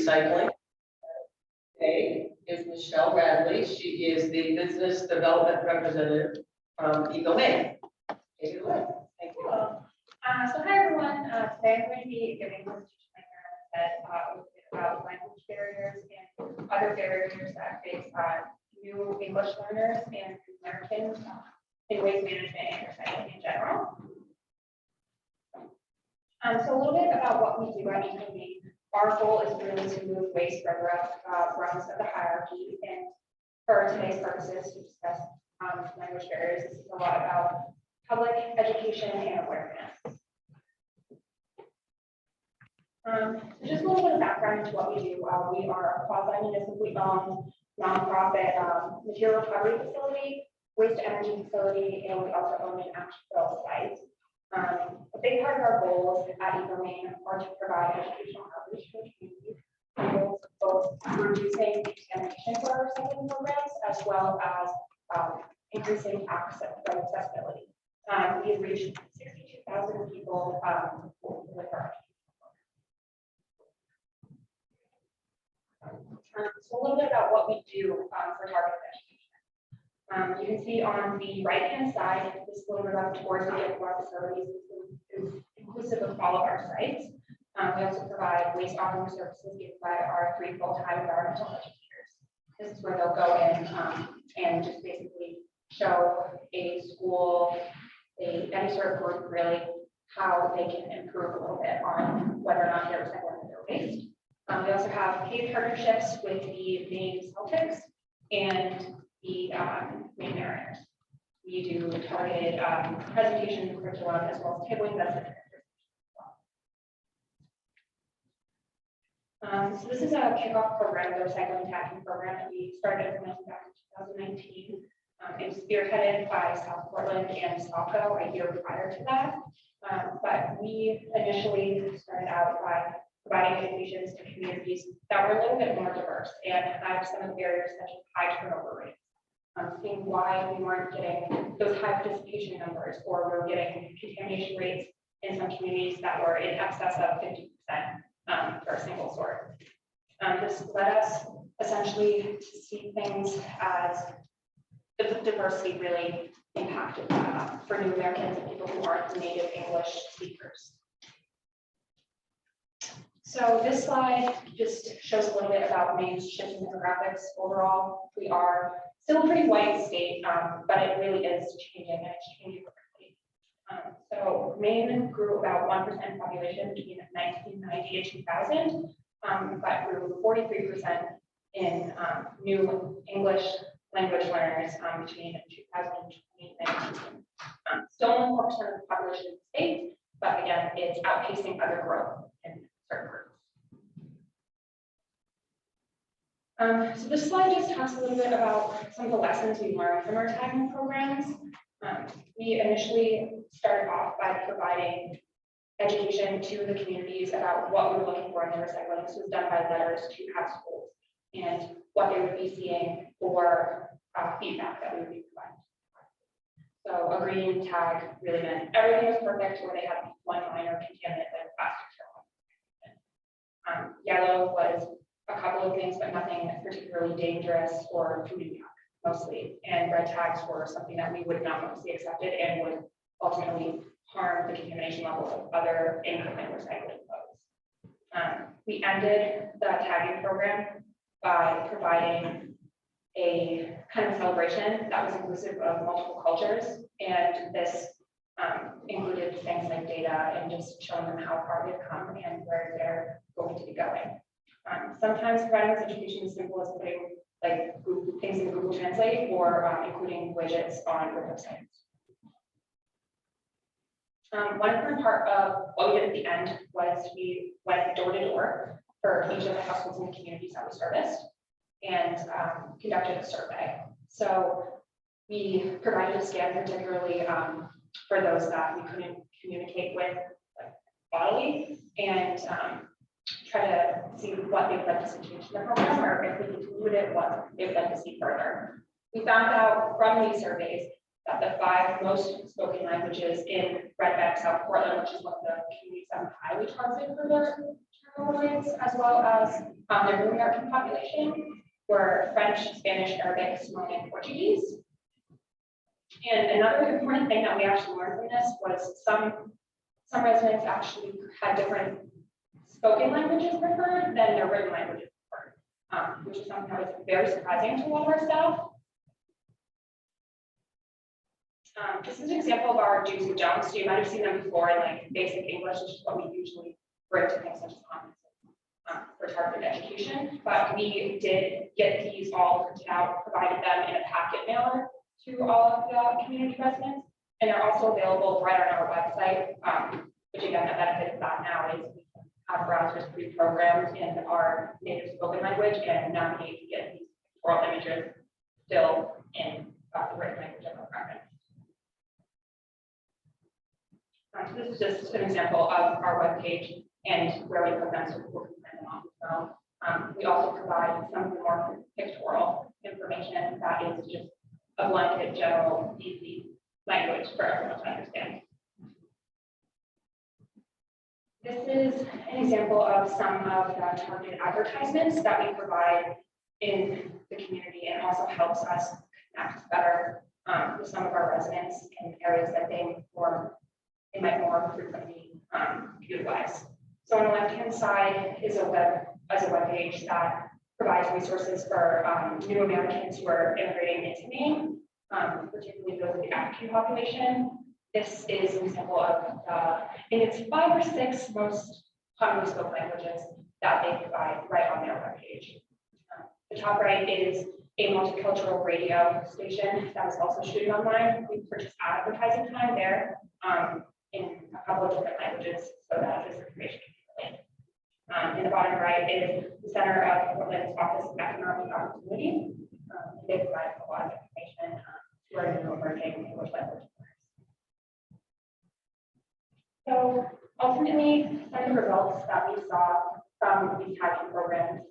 recycling. Today is Michelle Radley. She is the business development representative from ecomaine. Take it away. Thank you. Cool. So hi everyone. Today I'm going to be giving this teaching a little bit about language barriers and other barriers that face new English learners and Americans in waste management and recycling in general. So a little bit about what we do at ecomaine. Our goal is really to move waste further up rungs of the hierarchy, and for today's purposes to discuss language barriers, this is a lot about public education and awareness. So just a little bit of background into what we do. We are a quasi-municipally owned nonprofit material recovery facility, waste to energy facility, and we also own an actual site. A big part of our goals at ecomaine are to provide educational outreach to the community, both reducing contamination for our recycling programs as well as increasing accessibility. We have reached 62,000 people with our so a little bit about what we do for targeted education. You can see on the right-hand side, this little left towards the gift of our facilities is inclusive of all of our sites. We also provide waste offering services given by our 3 full-time environmental educators. This is where they'll go in and just basically show a school, any sort of group really, how they can improve a little bit on whether or not they're recycling their waste. We also have paid partnerships with the Maine Celtics and the Maine Mariners. We do targeted presentation curriculum as well as tabling investment. So this is a kickoff program, the recycling tagging program that we started implementing back in 2019. It was spearheaded by South Portland and Salco a year prior to that. But we initially started out by providing education to communities that were a little bit more diverse and had some of the barriers such as high turnover rates. Seeing why we weren't getting those high participation numbers, or we were getting contamination rates in some communities that were in excess of 50% for a single sort. This led us essentially to see things as the diversity really impacted for new Americans and people who aren't native English speakers. So this slide just shows a little bit about Maine's shifting demographics. Overall, we are still a pretty white state, but it really is changing, and it's changing quickly. So Maine grew about 1% population between 1990 and 2000, but grew 43% in new English language learners between 2000 and 2019. Still only 4% of the population of the state, but again, it's outpacing other growth in certain groups. So this slide just talks a little bit about some of the lessons we learned from our tagging programs. We initially started off by providing education to the communities about what we were looking for in the recycling. This was done by letters to households and what they would be seeing for feedback that we would be providing. So a green tag really meant everything was perfect, or they had one minor contaminant like plastic straw. Yellow was a couple of things, but nothing particularly dangerous or food and yuck, mostly. And red tags were something that we would not mostly accepted and would ultimately harm the contamination levels of other incoming recycling flows. We ended the tagging program by providing a kind of celebration that was inclusive of multiple cultures, and this included things like data and just showing them how far they've come and where they're going to be going. Sometimes providing this education is simple as putting like things in Google Translate or including widgets on your websites. One important part of what we did at the end was we went door to door for each of the households in the communities that we serviced and conducted a survey. So we provided a scan particularly for those that we couldn't communicate with bodily, and try to see what they would like to see change in the program, or if we continued it, what they would like to see further. We found out from these surveys that the 5 most spoken languages in Redneck, South Portland, which is one of the communities that are highly targeted for their terminal rates, as well as their New American population, were French, Spanish, Arabic, Samoan, and Portuguese. And another important thing that we actually learned from this was some residents actually had different spoken languages preferred than their written languages preferred, which is something that was very surprising to a lot of our staff. This is an example of our do's and don'ts. So you might have seen them before in like basic English, which is what we usually bring to things such as conferences for targeted education. But we did get these all printed out, provided them in a packet mailer to all of the community residents. And they're also available right on our website, which again, the benefit of that now is we can have browsers pre-programmed in our native spoken language and navigate to get these oral images still in the written language of our preference. So this is just an example of our webpage and where we put them so people can print them off as well. We also provide some of the more pictorial information that is just a blanket, general, easy language for everyone to understand. This is an example of some of the targeted advertisements that we provide in the community and also helps us connect better with some of our residents in areas that they might more frequently utilize. So on the left-hand side is a web page that provides resources for new Americans who are immigrating into Maine, particularly those of the African population. This is an example of in its 5 or 6 most commonly spoken languages that they provide right on their webpage. The top right is a multicultural radio station that is also shooting online. We purchased advertising time there in a couple of different languages so that this information can be relayed. In the bottom right is the Center of Portland's Office of Economic Opportunity. They provide a lot of information to our new emerging English language learners. So ultimately, some of the results that we saw from these tagging programs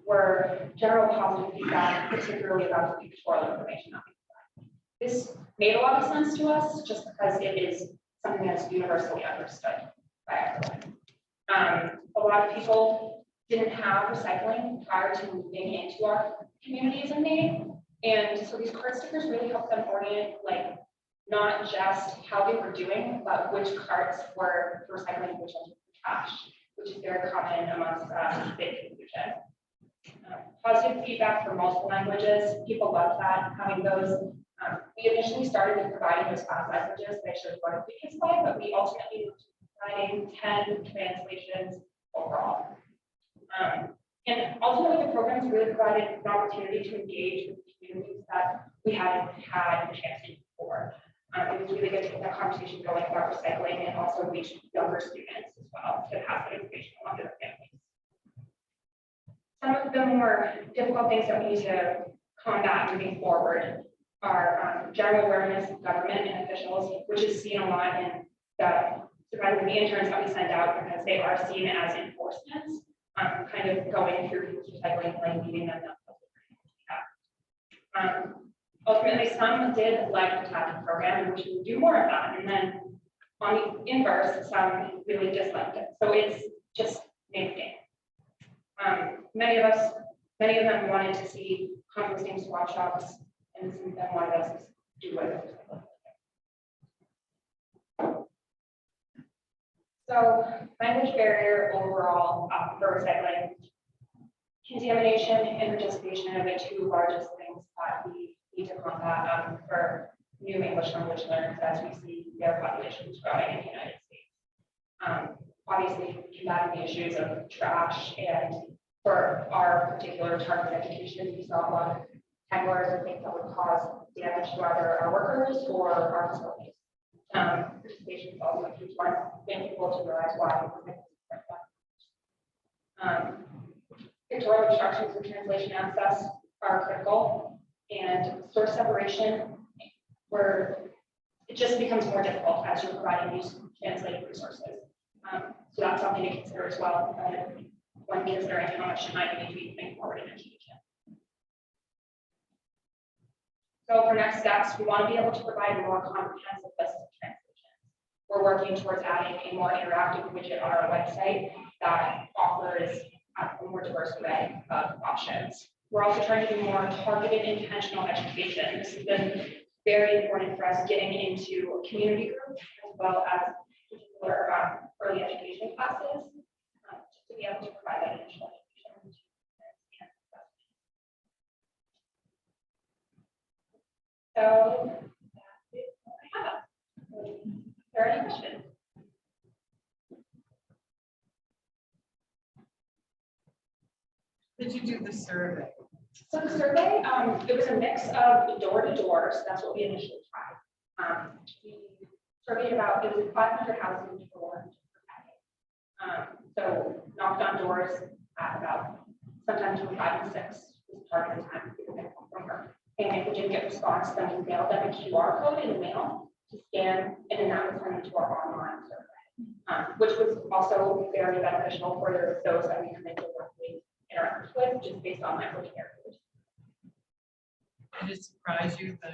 were general positive feedback, particularly about the pictorial information that we provide. This made a lot of sense to us just because it is something that is universally understood by everyone. A lot of people didn't have recycling prior to moving into our communities in Maine. And so these card stickers really help them orient, like, not just how they were doing, but which carts were for recycling, which ones were for trash, which is very common amongst big confusion. Positive feedback for multiple languages, people love that, having those. We initially started with providing those 5 languages that I showed you on the previous slide, but we ultimately moved to providing 10 translations overall. And ultimately, the programs really provided an opportunity to engage with communities that we hadn't had the chance to before. It was really good to get that conversation going about recycling and also reach younger students as well to have that information along with their families. Some of the more difficult things that we need to combat moving forward are general awareness of government and officials, which is seen a lot in surprisingly the interns that we send out because they are seen as enforcements, kind of going through people's recycling and meeting them. Ultimately, some did like the tagging program, and we should do more of that. And then on the inverse, some really disliked it. So it's just nitpicking. Many of them wanted to see composting swap shops, and some of them wanted us to do it. So language barrier overall for recycling, contamination and participation are the 2 largest things that we need to combat for new English language learners as we see their populations growing in the United States. Obviously, combating the issues of trash, and for our particular target education, we saw a lot of hecklers or things that would cause damage to either our workers or our facilities. Participation is also a huge one, getting people to realize why. Pictorial instructions and translation access are critical, and source separation, where it just becomes more difficult as you're providing these translated resources. So that's something to consider as well when considering how much time you need to be putting forward in education. So for next steps, we want to be able to provide a more comprehensive list of translations. We're working towards adding a more interactive widget on our website that offers a more diverse array of options. We're also trying to do more targeted intentional education. This has been very important for us getting into community groups as well as particular early education classes just to be able to provide that initial education. So that's it I have. Are there any questions? Did you do the survey? So the survey, it was a mix of door to door, so that's what we initially tried. We surveyed about, it was 500 houses for so knocked on doors at about sometimes between 5 and 6 was part of the time people can come from work. And if we didn't get response, then we mailed them a QR code in the mail to scan, and then that was sent to our online survey, which was also very beneficial for those that we come into work with interact with, just based on language heritage. Did it surprise you the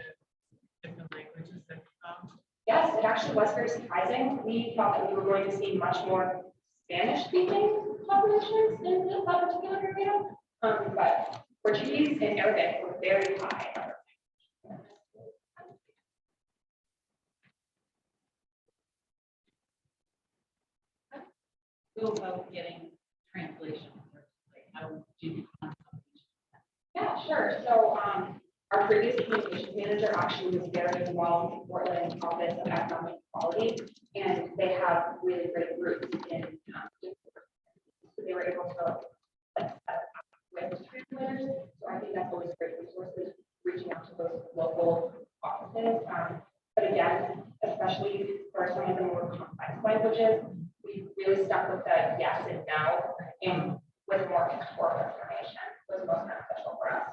different languages that you found? Yes, it actually was very surprising. We thought that we were going to see much more Spanish-speaking populations in that particular area, but Portuguese and Arabic were very high. Go about getting translation. Like how do you find something? Yeah, sure. So our previous communications manager actually was very involved in Portland Office of Economic Equality, and they have really great roots in so they were able to with translators. So I think that's always great resources, reaching out to those local offices. But again, especially for some of the more complex languages, we really stuck with the yes and no, and with more historical information was most beneficial for us.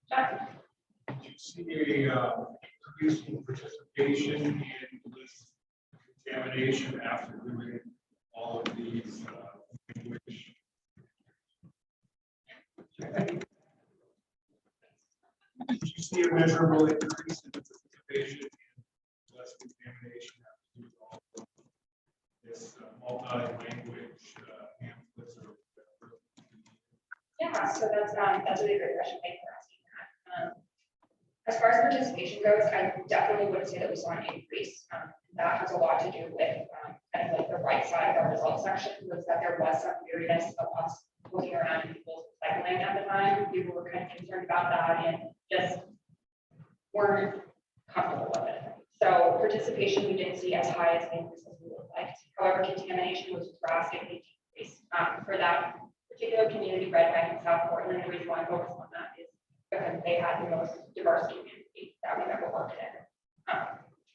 John? Did you see a increasing participation in this contamination after doing all of these language? Did you see a measurable increase in participation in less contamination after doing all of this multi-language pamphlets or whatever? Yeah, so that's a really great question. Thanks for asking that. As far as participation goes, I definitely would say that we saw an increase. That has a lot to do with kind of like the right side of our results section, was that there was some weirdness of us looking around people's cycling at the time. People were kind of concerned about that and just weren't comfortable with it. So participation, we didn't see as high as the increase as we would have liked. However, contamination was drastically decreased. For that particular community, Radley in South Portland, the reason why I focus on that is because they had the most diverse community that we've ever worked in.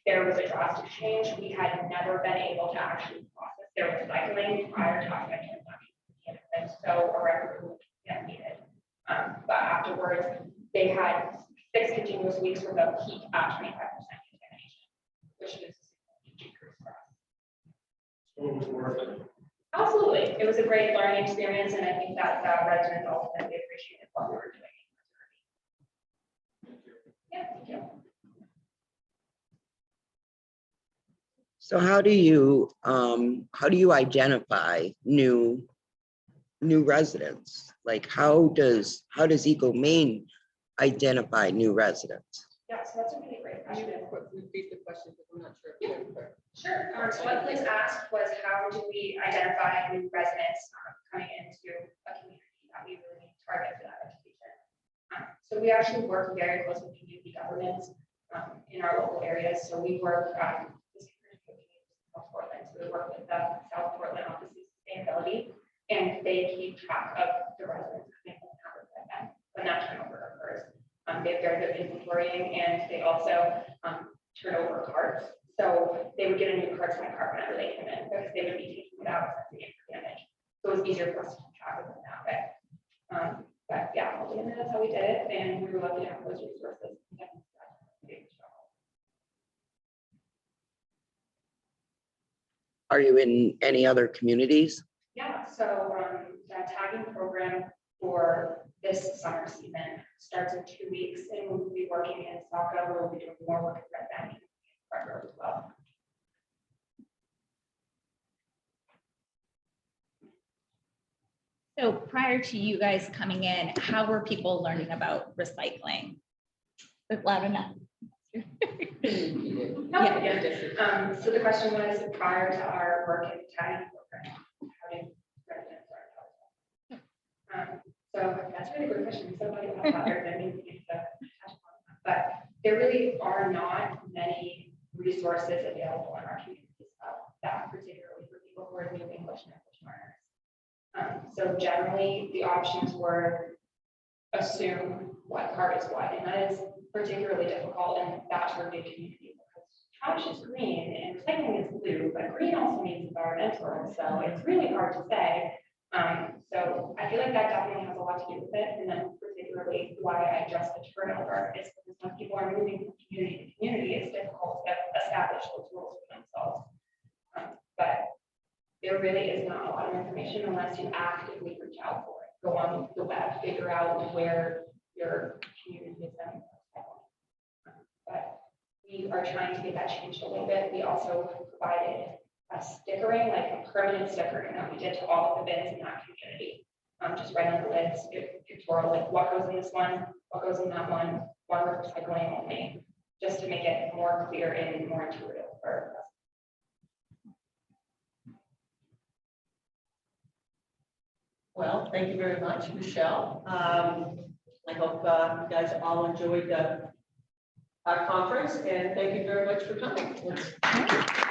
There was a drastic change. We had never been able to actually process their recycling prior to our transaction. And so a record was needed. But afterwards, they had 6 continuous weeks with a peak at 25% contamination, which is a decrease for us. So it was worth it. Absolutely. It was a great learning experience, and I think that residents ultimately appreciated what we were doing. Yeah, thank you. So how do you identify new residents? Like how does ecomaine identify new residents? Yeah, so that's a really great question. Repeat the question because I'm not sure. Yeah. Sure. So what Liz asked was, how do we identify new residents coming into a community that we really target for that education? So we actually work very closely with community governments in our local areas. So we work South Portland. So we work with the South Portland Office of Sustainability, and they keep track of the residents coming in and out of that when that turnover occurs. They have very good inventorying, and they also turn over carts. So they would get a new carts by cart whenever they came in, because they would be taking it out and it for damage. So it was easier for us to keep track of them that way. But yeah, ultimately that's how we did it, and we were lucky to have those resources. Are you in any other communities? Yeah, so that tagging program for this summer season. Starts in 2 weeks, and we'll be working in Saco, where we'll be doing more work at Red Bank and Parker as well. So prior to you guys coming in, how were people learning about recycling? Is it loud enough? So the question was, prior to our work in the tagging program, how did residents learn about it? So that's a really good question. Somebody else out there that needs to touch on that. But there really are not many resources available in our communities that particularly for people who are new English language learners. So generally, the options were assume what card is what, and that is particularly difficult in that sort of big community because trash is green and recycling is blue, but green also means environmental, so it's really hard to say. So I feel like that definitely has a lot to do with it, and then particularly why I address the turnover is because when people are moving from community to community, it's difficult to establish those rules for themselves. But there really is not a lot of information unless you actively reach out for it. Go on the web, figure out where your community is at. But we are trying to get that changed a little bit. We also provided a stickering, like a permanent stickering that we did to all of the bins in that community. Just right on the lids, pictorial, like what goes in this one, what goes in that one for recycling only, just to make it more clear and more intuitive for us. Well, thank you very much, Michelle. I hope you guys all enjoyed our conference, and thank you very much for coming.